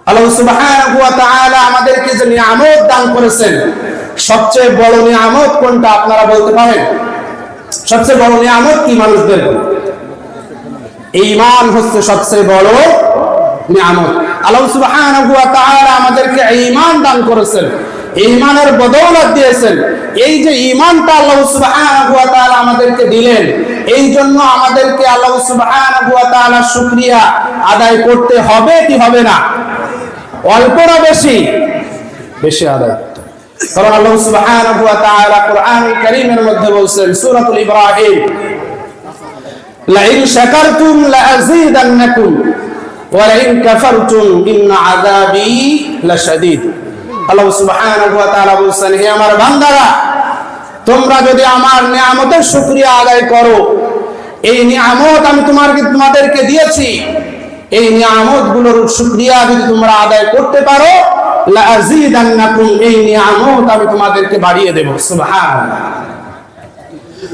আল্লাহ সুবহানাহু ওয়া তাআলা আমাদেরকে যে নিয়ামত দান করেছেন, সবচেয়ে বড় নিয়ামত কোনটা আপনারা বলতে পারেন? সবচেয়ে বড় নিয়ামত কি মানুষদের? ঈমান হচ্ছে সবচেয়ে বড় নিয়ামত। আল্লাহ সুবহানাহু ওয়া তাআলা আমাদেরকে ঈমান দান করেছেন, ঈমানের বদৌলত দিয়েছেন। এই যে ঈমানটা আল্লাহ সুবহানাহু ওয়া তাআলা আমাদেরকে দিলেন, এই জন্য আমাদেরকে আল্লাহ সুবহানাহু ওয়া তাআলার শুকরিয়া আদায় করতে হবে কি হবে না? অল্প না বেশি? বেশি আদায় করতে। কারণ আল্লাহ সুবহানাহু ওয়া তাআলা কোরআনুল কারীমের মধ্যে বলেন, সূরাতুল ইব্রাহিম, লাইন শাকারতুম লাযীদান্নাকুম ওয়া লাইন কাফারতুম ইন্না আযাবী লাশাদীদ। আল্লাহ সুবহানাহু ওয়া তাআলা বলেন, হে আমার বান্দারা, তোমরা যদি আমার নিয়ামতের শুকরিয়া আদায় করো, এই নিয়ামত আমি তোমাদেরকে দিয়েছি, এই নিয়ামতগুলোর শুকরিয়া যদি তোমরা আদায় করতে পারো, লাযীদান্নাকুম, এই নিয়ামত আমি তোমাদেরকে বাড়িয়ে দেব। সুবহানাল্লাহ।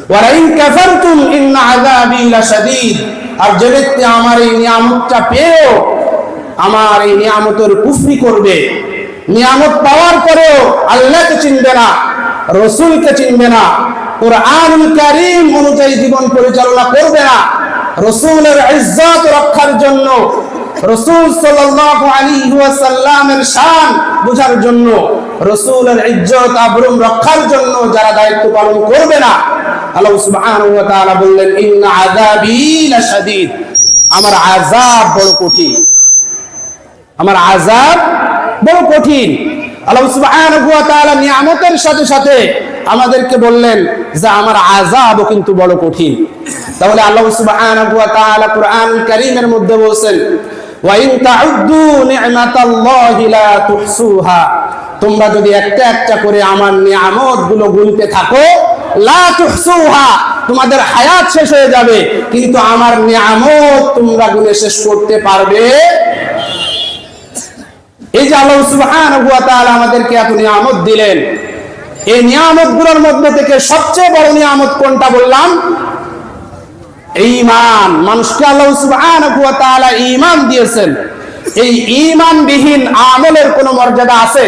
ওয়া লাইন কাফারতুম ইন্না আযাবী লাশাদীদ, আর যে ব্যক্তি আমার এই নিয়ামতটা পেয়েও আমার এই নিয়ামতের কুফরি করবে, নিয়ামত পাওয়ার পরেও আল্লাহকে চিনবে না, রাসূলকে চিনবে না, কুরআনুল কারীম অনুযায়ী জীবন পরিচালনা করবে না, রাসূলের ইজ্জত রক্ষার জন্য, রাসূল সাল্লাল্লাহু আলাইহি ওয়াসাল্লামের শান বোঝার জন্য, রাসূলের ইজ্জত আবরুম রক্ষার জন্য যারা দায়িত্ব পালন করবে না, আল্লাহ সুবহানাহু ওয়া তাআলা বললেন, ইন্না আযাবী লাশাদীদ, আমার আযাব বড় কঠিন, আমার আযাব বড় কঠিন। আল্লাহ সুবহানাহু ওয়া তাআলা নিয়ামতের সাথে সাথে আমাদেরকে বললেন যে আমার আযাবও কিন্তু বড় কঠিন। তাহলে আল্লাহ সুবহানাহু ওয়া তাআলা কোরআনুল কারীমের মধ্যে বলেন, ওয়া ইন তাউদ্দু নি'মাতাল্লাহি লা তুহসুহা, তোমরা যদি একটা একটা করে আমার নিয়ামতগুলো গুনতে থাকো, লা তুহসুহা, তোমাদের হায়াত শেষ হয়ে যাবে, কিন্তু আমার নিয়ামত তোমরা গুনে শেষ করতে পারবে। এই যে আল্লাহ সুবহানাহু ওয়া তাআলা আমাদেরকে এত নিয়ামত দিলেন, এই নিয়ামতগুলোর মধ্যে থেকে সবচেয়ে বড় নিয়ামত কোনটা বললাম? ঈমান। মানুষকে আল্লাহ সুবহানাহু ওয়া তাআলা ঈমান দিয়েছেন। এই ঈমানবিহীন আমলের কোনো মর্যাদা আছে?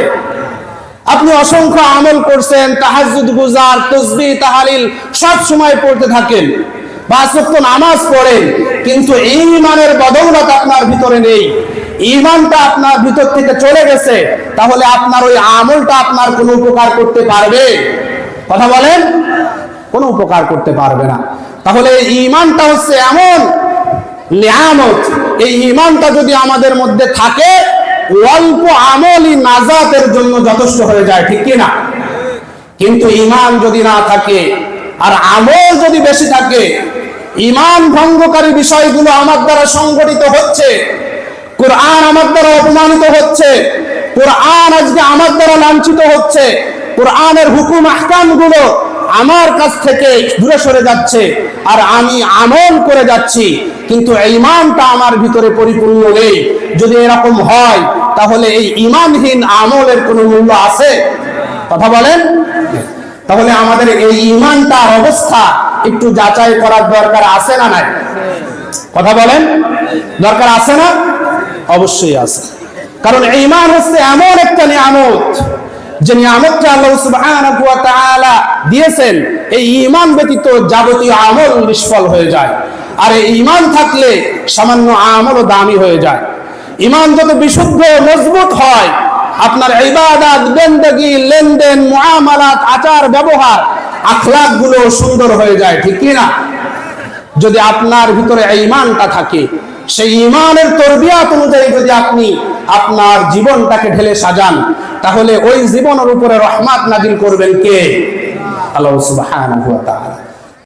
আপনি অসংখ্য আমল করছেন, তাহাজ্জুদ গুজার, তাসবিহ তাহলিল সব সময় পড়তে থাকেন, 5 ওয়াক্ত নামাজ পড়েন, কিন্তু ঈমানের বদৌলত আপনার ভিতরে নেই, ঈমানটা আপনার ভিতর থেকে চলে গেছে, তাহলে আপনার ওই আমলটা আপনার কোনো উপকার করতে পারবে? কথা বলেন, কোনো উপকার করতে পারবে না। তাহলে ঈমানটা হচ্ছে এমন নিয়ামত, এই ঈমানটা যদি আমাদের মধ্যে থাকে, অল্প আমলই নাজাতের জন্য যথেষ্ট হয়ে যায়, ঠিক কি না? কিন্তু ঈমান যদি না থাকে আর আমল যদি বেশি থাকে, ঈমান ভঙ্গকারী বিষয়গুলো আমার দ্বারা সংগঠিত হচ্ছে, কোরআন আমার দ্বারা অপমানিত হচ্ছে, কোরআন আজকে আমার দ্বারা লাঞ্ছিত হচ্ছে, কোরআনের হুকুম আহকাম গুলো আমার কাছ থেকে দূরে সরে যাচ্ছে, আর আমি আমল করে যাচ্ছি, কিন্তু ঈমানটা আমার ভিতরে পরিপূর্ণ নেই। যদি এরকম হয়, তাহলে এই ঈমানহীন আমলের কোনো মূল্য আছে? কথা বলেন। তাহলে আমাদের এই ঈমানটার অবস্থা একটু যাচাই করার দরকার আছে না নাই? কথা বলেন, দরকার আছে না? অবশ্যই আছে। কারণ ঈমান হচ্ছে এমন একটা নিয়ামত, যে নিয়ামতটা আল্লাহ সুবহানাহু ওয়া তাআলা দিয়েছেন, এই ঈমান ব্যতীত যাবতীয় আমল নিষ্ফল হয়ে যায়। আর এই ঈমান থাকলে সামান্য আমলও দামি হয়ে যায়। ঈমান যত বিশুদ্ধ মজবুত হয়, আপনার ইবাদত, বন্দেগী, লেনদেন, মুআমালাত, আচার ব্যবহার, আখলাক গুলো সুন্দর হয়ে যায়, ঠিক কি না? যদি আপনার ভিতরে ঈমানটা থাকে, সেই ঈমানের তরবিয়াত অনুযায়ী যদি আপনি আপনার জীবনটাকে ঢেলে সাজান, তাহলে ওই জীবনের উপরে রহমত নাজিল করবেন কে? আল্লাহ সুবহানাহু ওয়া তাআলা।